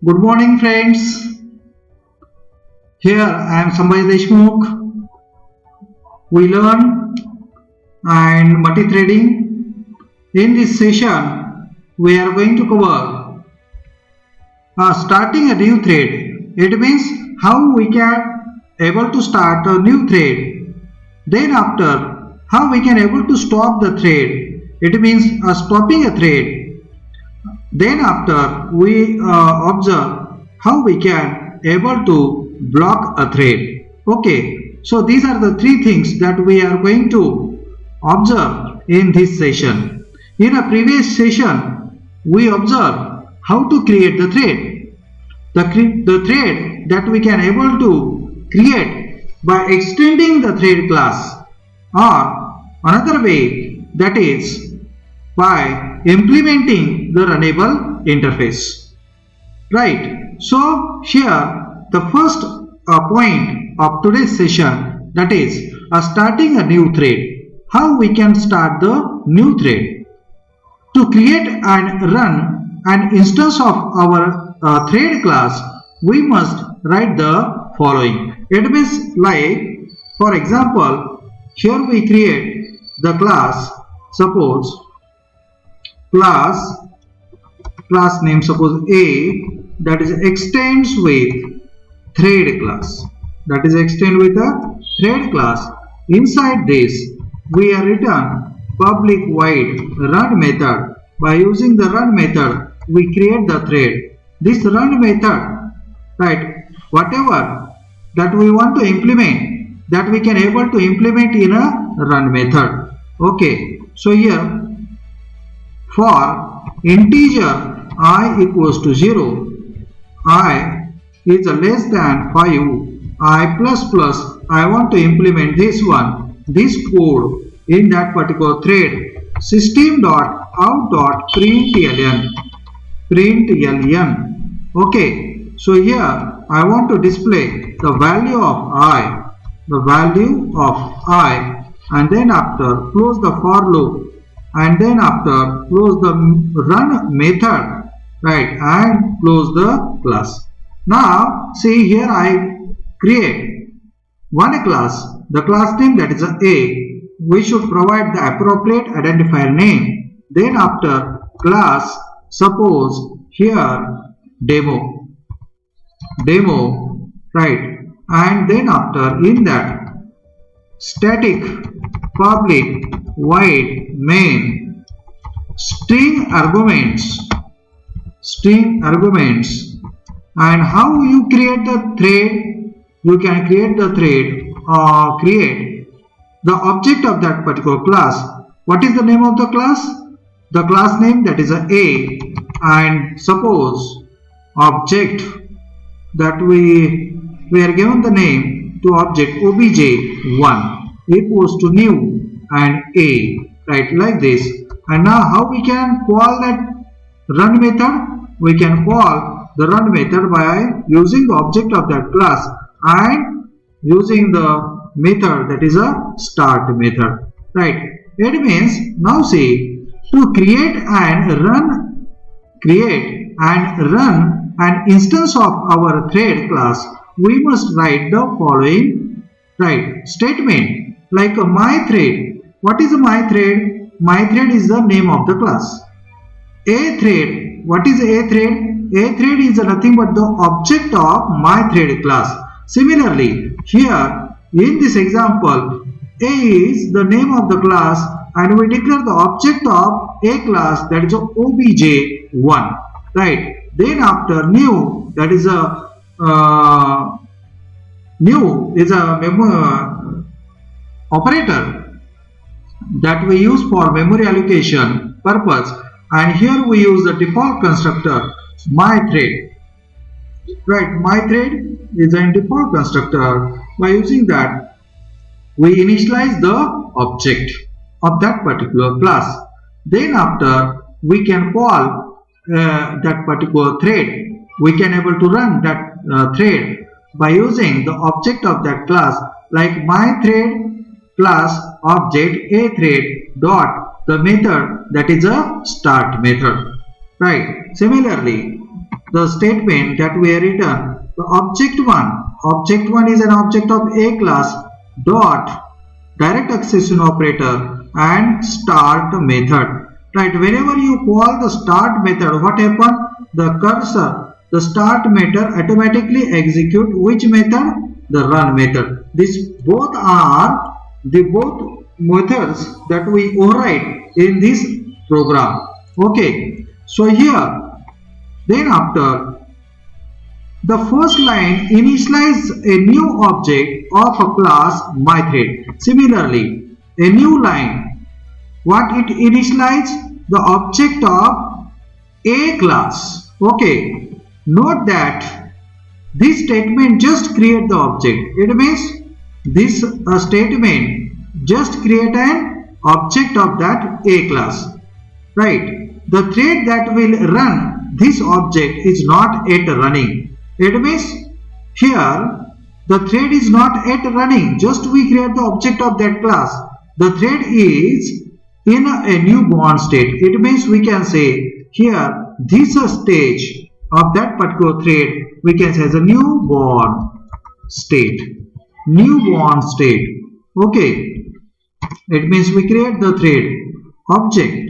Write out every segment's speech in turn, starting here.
Good morning, friends. Here I am Sambhaji Deshmukh. We learn and multi-threading. In this session, we are going to cover starting a new thread. It means how we can able to start a new thread. Then after, how we can able to stop the thread. It means stopping a thread. Then after we observe how we can able to block a thread. Okay, so these are the three things that we are going to observe in this session. In a previous session, we observed how to create the thread. The thread that we can able to create by extending the thread class, or another way, that is by implementing the runnable interface. Right. So here the first point of today's session, that is starting a new thread. How we can start the new thread. To create and run an instance of our thread class, we must write the following. It means, like, for example, here we create the class, suppose class name, suppose A, that is extends with thread class, that is extend with a thread class. Inside this we are written public void run method. By using the run method we create the thread. This run method, right, whatever that we want to implement, that we can able to implement in a run method. Okay, so here for integer I equals to 0, I is less than 5, I plus plus, I want to implement this one, this code in that particular thread. System.out.println. Okay, so here I want to display the value of I, and then after close the for loop, and then after close the run method, right, and close the class. Now see, here I create one class, the class name, that is A. We should provide the appropriate identifier name. Then after class, suppose here demo, right, and then after in that static public void main string arguments. And how you create the thread? You can create the thread or create the object of that particular class. What is the name of the class? The class name, that is A, and suppose object that we are given the name to object obj1 equals to new and A, right, like this. And now how we can call that run method? We can call the run method by using the object of that class and using the method, that is a start method, right. It means, now see, to create and run an instance of our thread class, we must write the following, right, statement, like my thread. What is my thread? My thread is the name of the class. A thread, what is a thread? A thread is nothing but the object of my thread class. Similarly, here in this example, A is the name of the class and we declare the object of A class, that is obj1, right. Then after new, that is a new is a operator that we use for memory allocation purpose, and here we use the default constructor my thread, right. My thread is a default constructor. By using that, we initialize the object of that particular class. Then after we can call that particular thread. We can able to run that thread by using the object of that class, like my thread class object a thread dot the method, that is a start method, right. Similarly, the statement that we have written, the object 1 is an object of A class dot direct accession operator and start method. Right, whenever you call the start method, what happens? The cursor, the start method automatically execute which method? The run method. These both are the both methods that we override in this program. Okay, so here, then after the first line initialize a new object of a class myThread. Similarly, a new line, what it initialize? The object of A class. Okay, note that this statement just create the object. It means this statement just create an object of that A class. Right, the thread that will run this object is not yet running. It means here the thread is not yet running, just we create the object of that class. The thread is in a newborn state. It means we can say here this stage of that particular thread we can say as a newborn state. Newborn state. Okay, it means we create the thread object.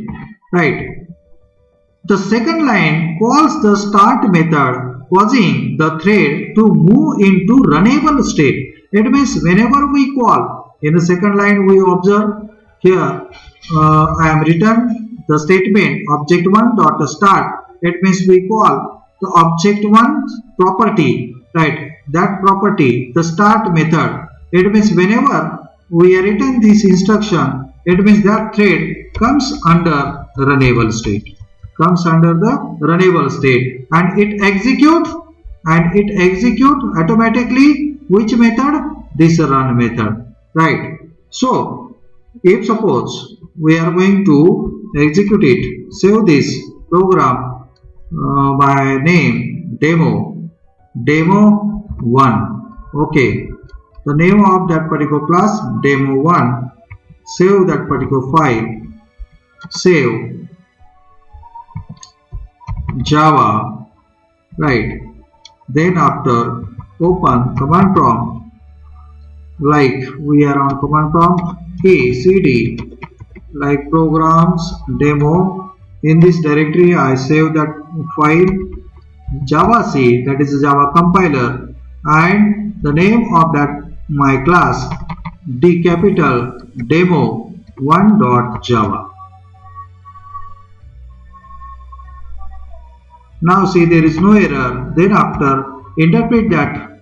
Right. The second line calls the start method, causing the thread to move into runnable state. It means whenever we call, in the second line we observe here I am written the statement object1 dot start. It means we call the object1 property, right? That property, the start method. It means whenever we are written this instruction, it means that thread comes under runnable state. Comes under the runnable state, and it execute automatically which method? This run method, right? So if suppose we are going to execute it, save this program by name demo1. Okay, the name of that particular class demo1. Save that particular file. Save Java, right? Then after open command prompt, like we are on command prompt cd like programs demo. In this directory I save that file javac, that is a Java compiler, and the name of that my class D capital demo1.java. Now see there is no error. Then after interpret that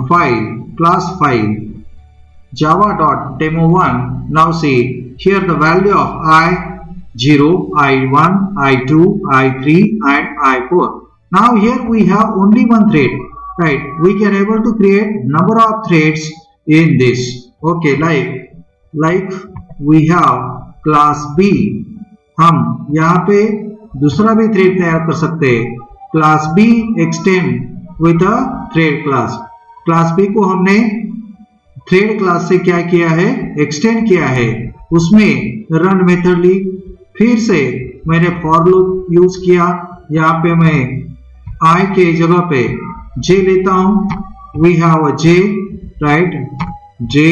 file, class file java.demo1. Now see here the value of I0, I1, I2, I3 and I4. Now here we have only one thread, right? We can able to create number of threads in this. Okay, like we have class B. हम यहाँ पे दूसरा भी thread तैयार कर सकते हैं. Class B extend with a thread class. Class B को हमने थ्रेड क्लास से क्या किया है? एक्सटेंड किया है. उसमें रन मेथड ली. फिर से मैंने फॉर लूप यूज किया. यहाँ पे मैं आई के जगह पे जे लेता हूँ. We have a J, right? J.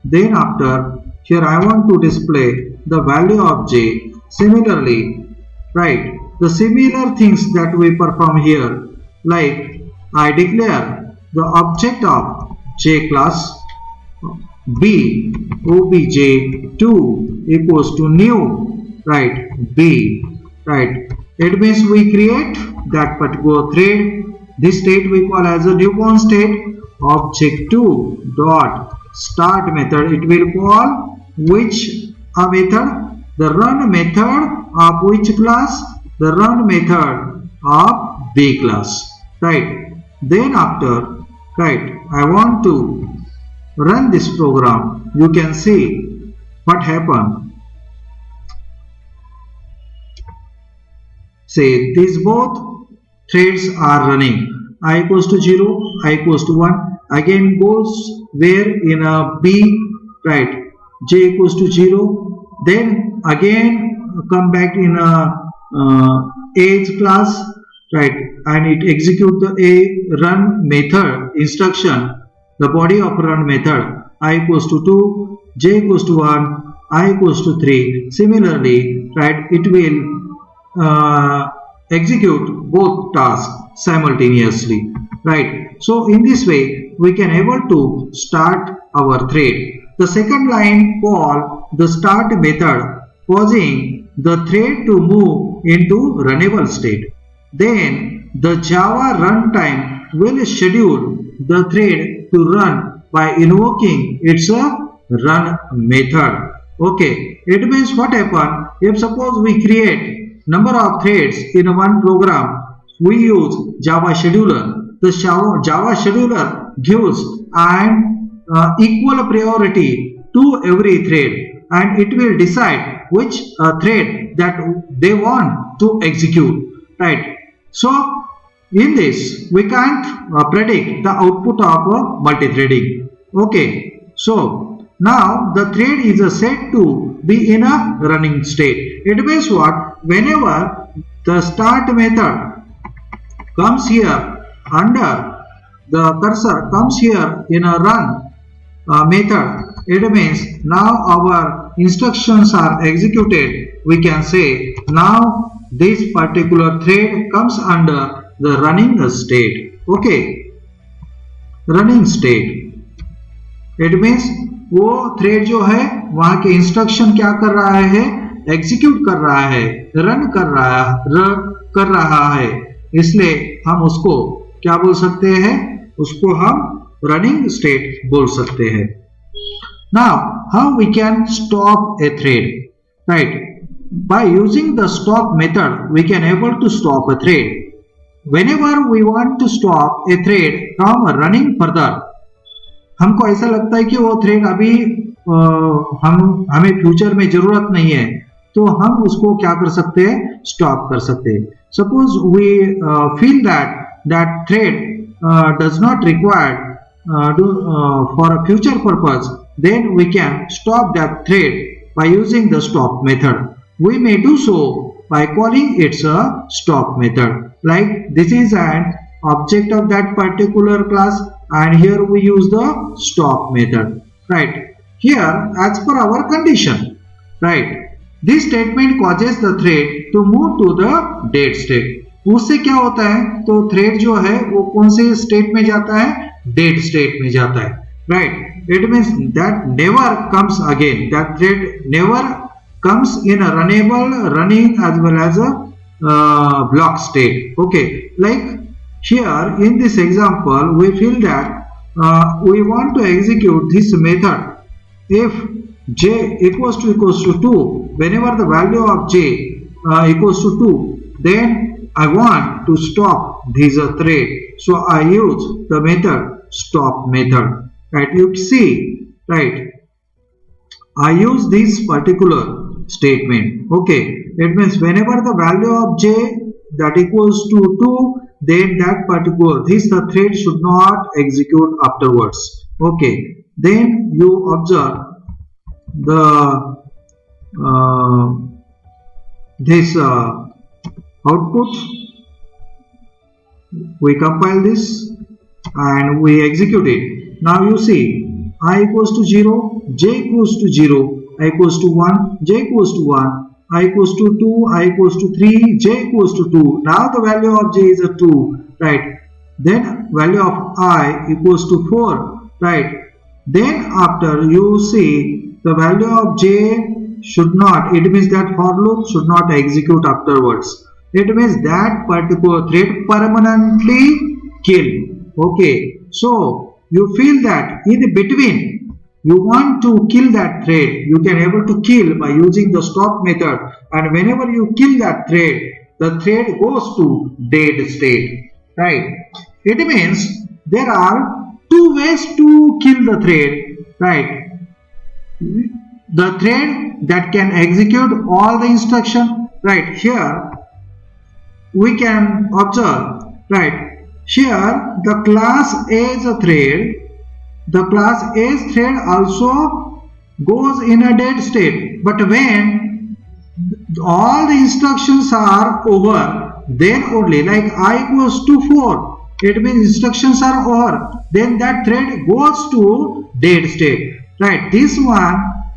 Then after here I want to display the value of j. Similarly, right, the similar things that we perform here, like I declare the object of j class b obj2 equals to new, right, b, right. It means we create that particular thread. This state we call as a newborn state. Object2 dot start method, it will call which method? The run method of which class? The run method of B class, right? Then after, right, I want to run this program. You can see what happened. Say these both threads are running. I equals to 0, I equals to 1. Again goes where? In a B, right? J equals to 0. Then again come back in a age class, right, and it execute the a run method instruction, the body of run method, I equals to 2, j equals to 1, I equals to 3. Similarly, right, it will execute both tasks simultaneously, right. So in this way we can able to start our thread. The second line call the start method, causing the thread to move into runnable state. Then the Java runtime will schedule the thread to run by invoking its run method. Okay, it means what happen if suppose we create number of threads in one program, we use Java scheduler. The Java scheduler gives an equal priority to every thread, and it will decide which thread that they want to execute, right. So in this we can't predict the output of multi-threading. Okay, so now the thread is set to be in a running state. It means what? Whenever the start method comes here under the cursor comes here in a run method, it means now our instructions are executed. We can say now this particular thread comes under the running state. Okay, running state, it means वो thread जो है वहां के instruction क्या कर रहा है, execute कर रहा है, रन कर रहा है, इसलिए हम उसको क्या बोल सकते हैं, उसको हम रनिंग स्टेट बोल सकते हैं. Now how we can stop a thread, right? By using the stop method we can able to stop a thread. Whenever we want to stop a thread from running further, हमको ऐसा लगता है कि वो thread अभी हमें future में जरूरत नहीं है, तो हम उसको क्या कर सकते हैं, स्टॉप कर सकते हैं. Suppose we feel that thread does not required for a future purpose, then we can stop that thread by using the stop method. We may do so by calling its a stop method. Like this is an object of that particular class, and here we use the stop method, right. Here as per our condition, right, this statement causes the thread to move to the dead state. उससे क्या होता है, तो thread जो है वो कौन से state में जाता है, dead state में जाता है, right. It means that never comes again, that thread never comes in a runnable, running as well as a block state. Okay, like here in this example we feel that we want to execute this method if j equals to 2, whenever the value of j equals to 2, then I want to stop this thread, so I use the method stop method, right. You see, right, I use this particular statement. Okay, it means whenever the value of j that equals to 2, then that particular this the thread should not execute afterwards. Okay, then you observe the this output. We compile this and we execute it. Now you see I equals to 0, j equals to 0, I equals to 1, j equals to 1, I equals to 2, I equals to 3, j equals to 2. Now the value of j is a 2, right. Then value of I equals to 4, right. Then after you see the value of j should not, it means that for loop should not execute afterwards. It means that particular thread permanently kill. Okay, so you feel that in between you want to kill that thread, you can able to kill by using the stop method, and whenever you kill that thread, the thread goes to dead state, right. It means there are two ways to kill the thread, right. The thread that can execute all the instruction, right. Here we can observe, right, here the class as a thread, the class as thread also goes in a dead state, but when all the instructions are over, then only, like I equals to 4, it means instructions are over, then that thread goes to dead state, right? This one,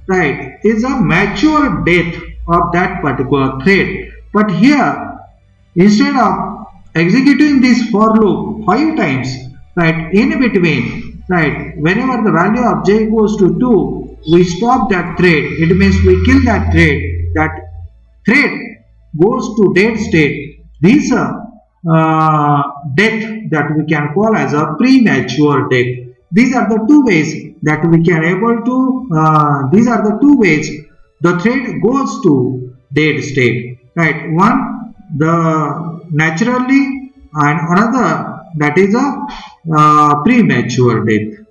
right, is a mature death of that particular thread. But here, instead of executing this for loop 5 times, right, in between, right, whenever the value of j equals to 2, we stop that thread. It means we kill that thread. That thread goes to dead state. This death that we can call as a premature death. These are the two ways that we can able to. These are the two ways the thread goes to dead state. Right? One, the naturally, and another that is a premature death.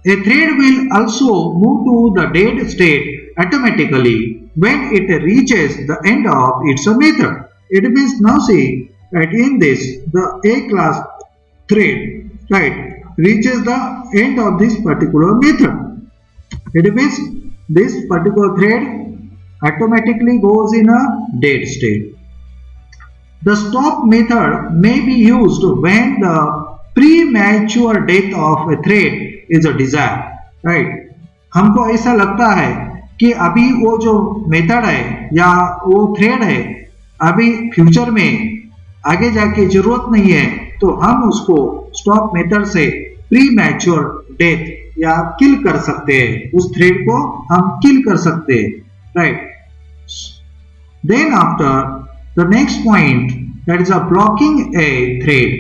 A thread will also move to the dead state automatically when it reaches the end of its method. It means now see, right, in this the A class thread, right, reaches the end of this particular method. It means this particular thread automatically goes in a dead state. The stop method may be used when the premature death of a thread is a desire, right? हमको ऐसा लगता है कि अभी वो जो method है या वो थ्रेड है अभी फ्यूचर में आगे जाके जरूरत नहीं है, तो हम उसको स्टॉप मेथड से प्री मैच्योर डेथ या किल कर सकते हैं, उस थ्रेड को हम किल कर सकते हैं, right? Then after the next point, that is a blocking a thread.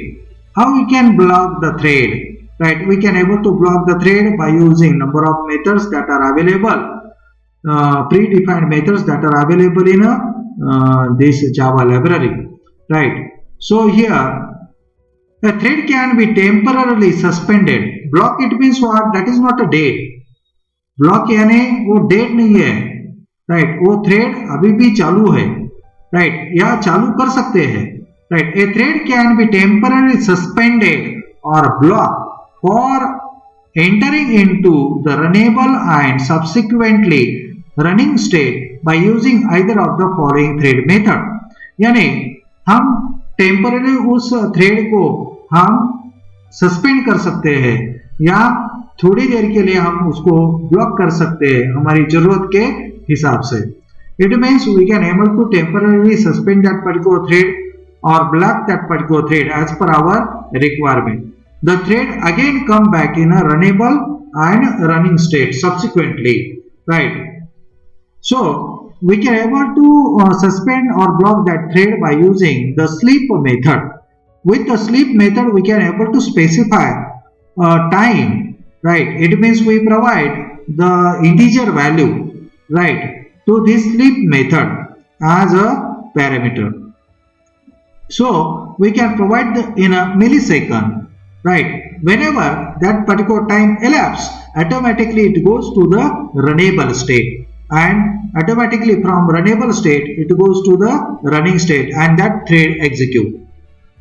How we can block the thread? Right, we can able to block the thread by using number of methods that are available, predefined methods that are available in this Java library. Right. So here, a thread can be temporarily suspended. Block it means what? That is not a dead. Block यानी वो dead नहीं है. Right. वो thread अभी भी चालू है. Right, या चालू कर सकते हैं. Right, a thread can be temporarily suspended or blocked for entering into the runnable and subsequently running state by using either of the following thread method. यानी हम temporarily उस thread को हम suspend कर सकते हैं या थोड़ी देर के लिए हम उसको block कर सकते हैं हमारी जरूरत के हिसाब से. It means we can able to temporarily suspend that particular thread or block that particular thread as per our requirement. The thread again come back in a runnable and running state subsequently, right? So we can able to suspend or block that thread by using the sleep method. With the sleep method, we can able to specify time, right? It means we provide the integer value, right, to this sleep method as a parameter. So we can provide in a millisecond, right? Whenever that particular time elapses, automatically it goes to the runnable state, and automatically from runnable state it goes to the running state, and that thread execute.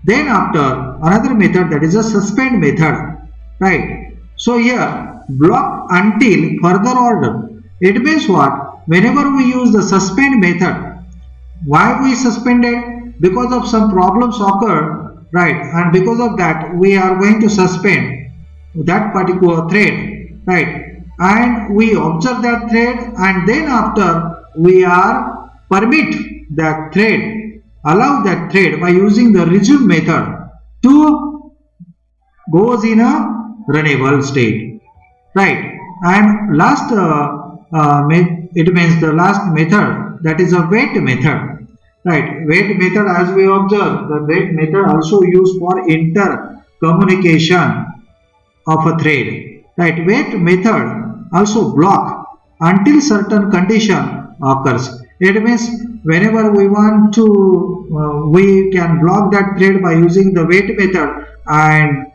Then after another method, that is a suspend method, right? So here block until further order. It means what? Whenever we use the suspend method, why we suspended? Because of some problems occur, right? And because of that, we are going to suspend that particular thread, right? And we observe that thread, and then after we are permit that thread, allow that thread by using the resume method to goes in a runnable state, right? And last it means the last method, that is a wait method, right? Wait method, as we observe, the wait method also used for intercommunication of a thread, right? Wait method also block until certain condition occurs. It means whenever we want to, we can block that thread by using the wait method, and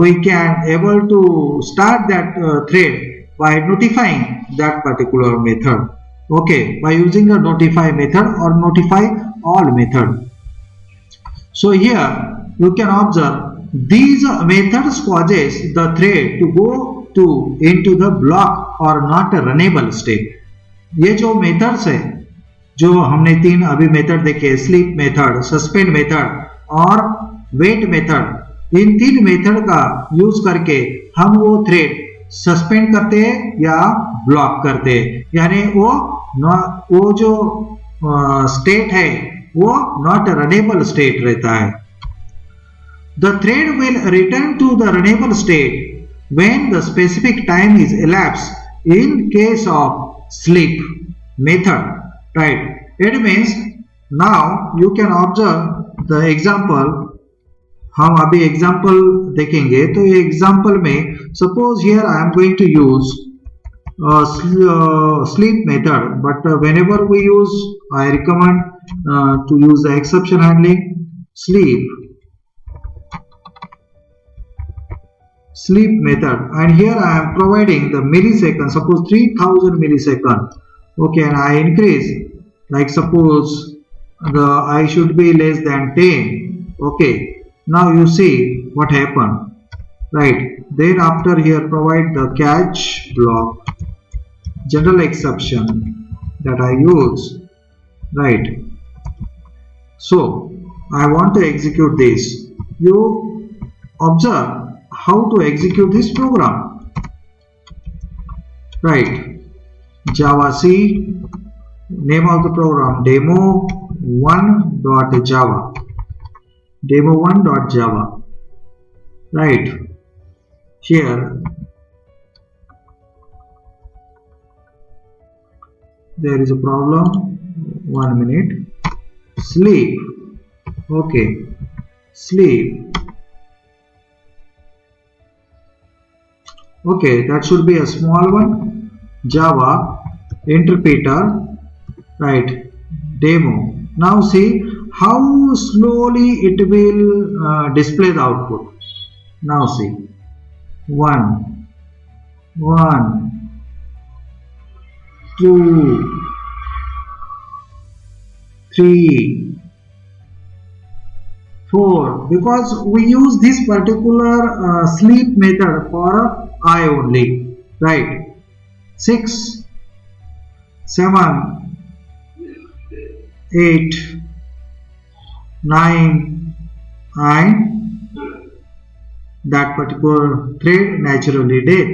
we can able to start that thread by notifying that particular method, okay, by using the notify method or notify all method. So here you can observe these methods causes the thread to go into the block or not a runnable state. ये जो methods है, जो हमने तीन अभी method देखे, sleep method, suspend method और wait method, इन तीन मेथड का यूज करके हम वो थ्रेड सस्पेंड करते हैं या ब्लॉक करते हैं, यानी वो जो स्टेट है वो नॉट रनेबल स्टेट रहता है। The thread will return to the runnable state when the specific time is elapsed in case of sleep method, right? It means now you can observe the example. हम अभी example देखेंगे, तो ये example में suppose here I am going to use sleep method, but whenever we use, I recommend to use the exception handling. Sleep method, and here I am providing the millisecond, suppose 3000 millisecond, okay, and I increase, like suppose the I should be less than 10, okay. Now you see what happened, right? Then after here provide the catch block, general exception that I use, right? So I want to execute this. You observe how to execute this program, right? Java C, name of the program demo1.java, demo1.java, right? Here there is a problem, 1 minute. Sleep, okay, sleep, okay, that should be a small one. Java interpreter, right? Demo. Now see how slowly it will display the output. Now see 1 2 3 4, because we use this particular sleep method for I only, right? 6 7 8 9, and that particular thread naturally dead,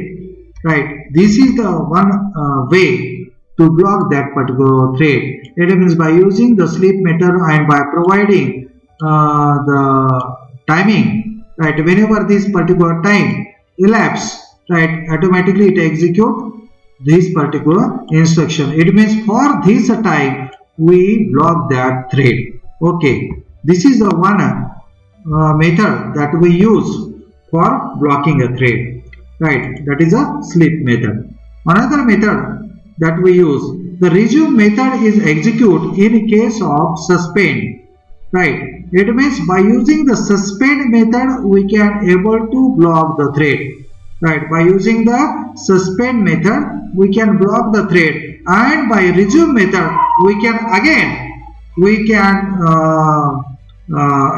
right? This is the one way to block that particular thread. It means by using the sleep method and by providing the timing, right? Whenever this particular time elapses, right, automatically it execute this particular instruction. It means for this time we block that thread. Okay, this is the one method that we use for blocking a thread, right? That is a sleep method. Another method that we use, the resume method, is execute in case of suspend, right? It means by using the suspend method we can able to block the thread, right? By using the suspend method we can block the thread, and by resume method we can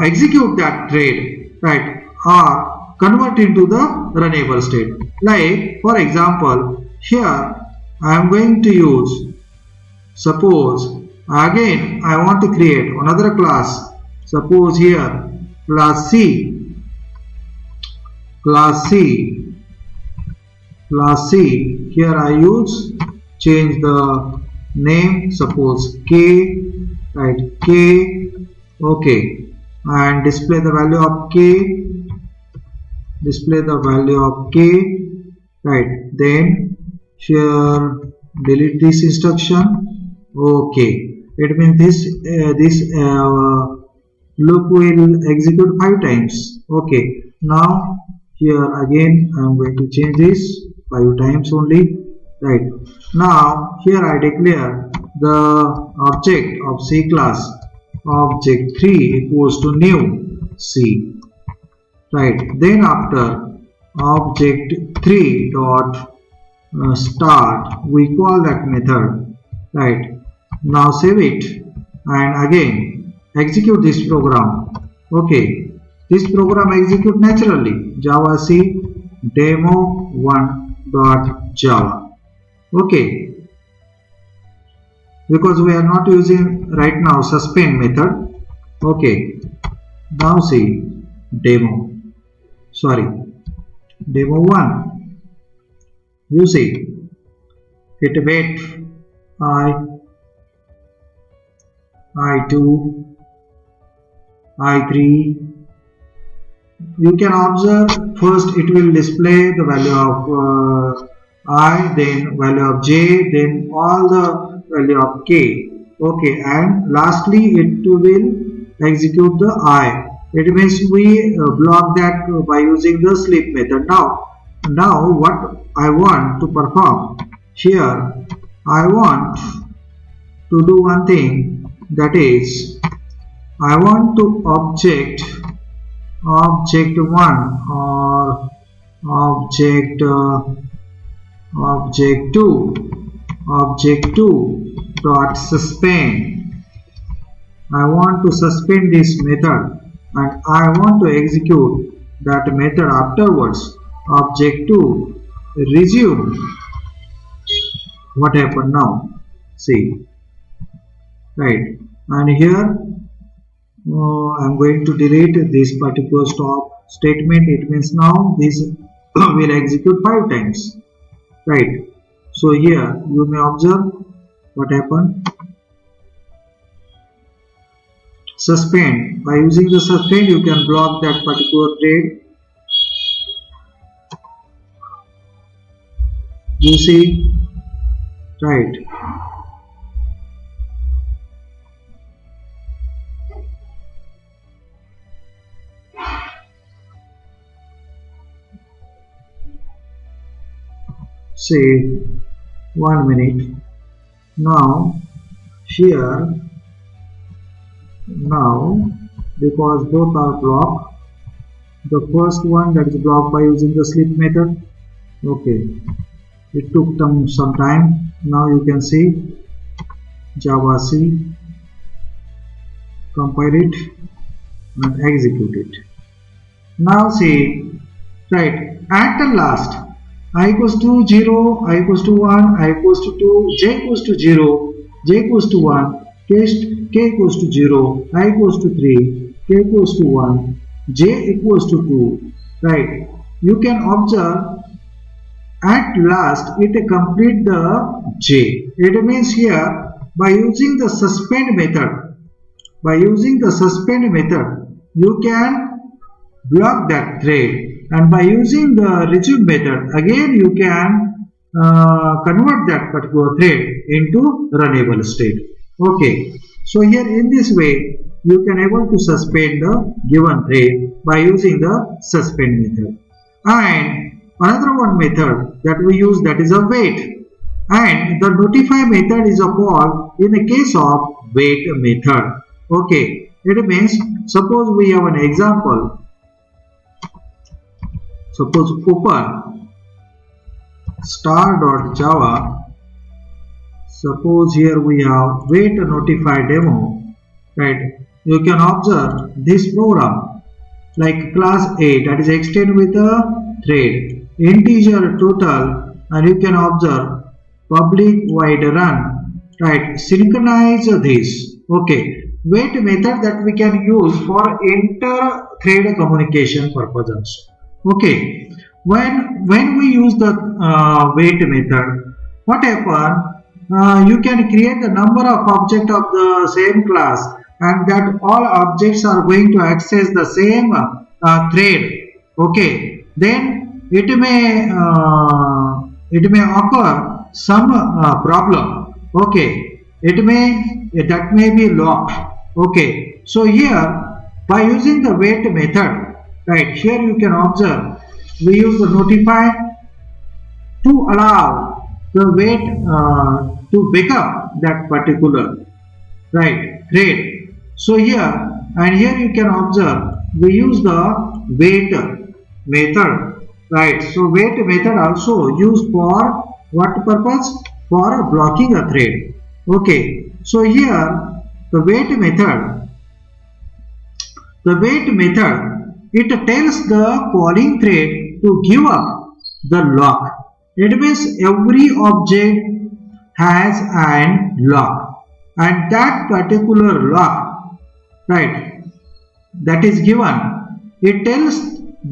execute that thread, right, or convert into the runnable state. Like for example, here I am going to use, suppose again I want to create another class, suppose here class C, here I use, change the name, suppose K, right, K, okay, and display the value of K, right? Then here delete this instruction, okay. It means this loop will execute 5 times, okay. Now here again I am going to change this 5 times only, right? Now here I declare the object of C class, object 3 equals to new C, right? Then after object 3 dot start, we call that method, right? Now save it and again execute this program, okay. This program execute naturally, Java C demo1.java, okay. because we are not using right now suspend method. Okay, now see demo. Sorry, demo 1. You see, it wait I2, I3. You can observe first it will display the value of I, then value of j, then all the value of k. Okay, and lastly it will execute the I. It means we block that by using the sleep method. Now what I want to perform here, I want to do one thing, that is I want to object 1 or object 2 dot suspend. I want to suspend this method and I want to execute that method afterwards. Object 2 resume. What happened now? See, right, and here I'm going to delete this particular stop statement. It means now this will execute 5 times, right? So here you may observe what happened. Suspend. By using the suspend you can block that particular thread. You see, right? Say 1 minute. Now here, now because both are blocked, the first one that is blocked by using the sleep method. Okay, it took them some time. Now you can see Java C, compile it and execute it. Now see, right, at the last I equals to 0, I equals to 1, I equals to 2, j equals to 0, j equals to 1, k equals to 0, I equals to 3, k equals to 1, j equals to 2, right? You can observe at last it complete the j. It means here by using the suspend method, you can block that thread. And by using the resume method, again you can convert that particular thread into runnable state. Okay, so here in this way you can able to suspend the given thread by using the suspend method. And another one method that we use, that is a wait. And the notify method is a call in the case of wait method. Okay, it means suppose we have an example. Suppose open star.java. Suppose here we have wait notify demo, right? You can observe this program like class A, that is extend with a thread, integer total, and you can observe public void run, right? Synchronize this. Okay, wait method that we can use for inter thread communication purpose also. Okay, when we use the wait method, what happen? You can create the number of objects of the same class, and that all objects are going to access the same thread. Okay, then it may occur some problem. Okay, that may be locked. Okay, so here by using the wait method, right, here you can observe we use the notify to allow the wait to pick up that particular, right, thread. So here and here you can observe we use the wait method, right? So wait method also used for what purpose? For blocking a thread. Okay, so here the wait method, it tells the calling thread to give up the lock. It means every object has an lock. and that particular lock, right, that is given, it tells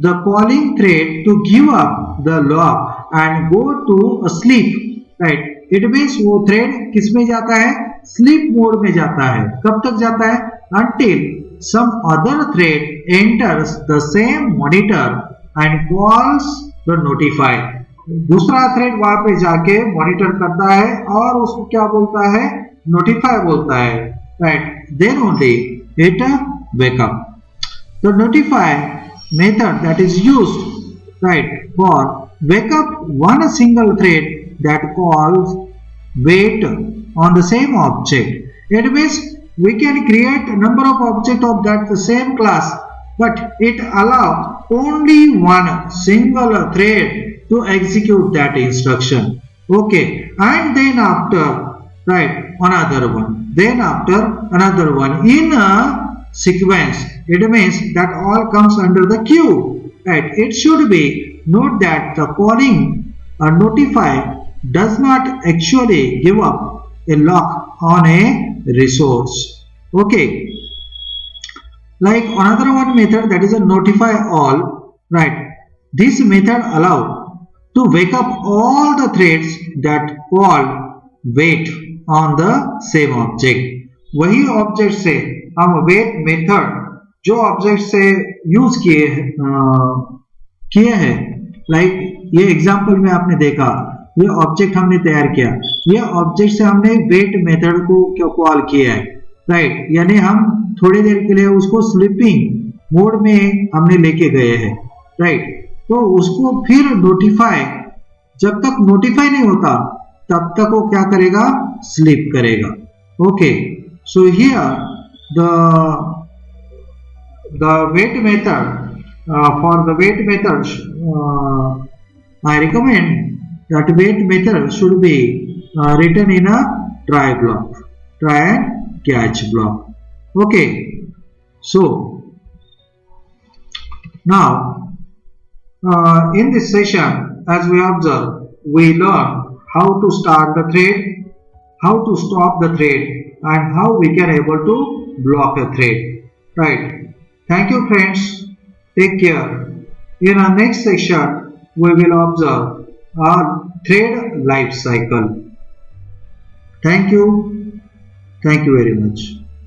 the calling thread to give up the lock and go to a sleep, right. It means वो thread किस में जाता है, sleep mode में जाता है. कब तक जाता है? Until some other thread enters the same monitor and calls the notify. दूसरा थ्रेड वहां पे जाके मॉनिटर करता है और उसको क्या बोलता है, नोटिफाई बोलता है, right. Then only it wake up. The notify method that is used, right, for wake up one single thread that calls wait on the same object. It means we can create a number of objects of that the same class, but it allows only one single thread to execute that instruction. Okay, and then after, right, another one, then after another one in a sequence. It means that all comes under the queue, right. It should be note that the calling notify does not actually give up a lock on a resource. Okay, like another one method, that is a notify all, right. This method allow to wake up all the threads that call wait on the same object. वही object से हम wait method जो object से use किए हैं, like ये example में आपने देखा, ये ऑब्जेक्ट हमने तैयार किया, ये ऑब्जेक्ट से हमने वेट मेथड को क्या कॉल किया है, राइट. यानी हम थोड़ी देर के लिए उसको स्लीपिंग मोड में हमने लेके गए हैं, राइट. तो उसको फिर नोटिफाई, जब तक नोटिफाई नहीं होता तब तक वो क्या करेगा, स्लीप करेगा. Okay, so here the wait method, for the wait method I recommend that wait method should be written in a try block, try and catch block. Okay, so now in this session, as we observe, we learn how to start the thread, how to stop the thread, and how we can able to block a thread, right. Thank you friends, take care. In our next session we will observe our thread life cycle. Thank you very much.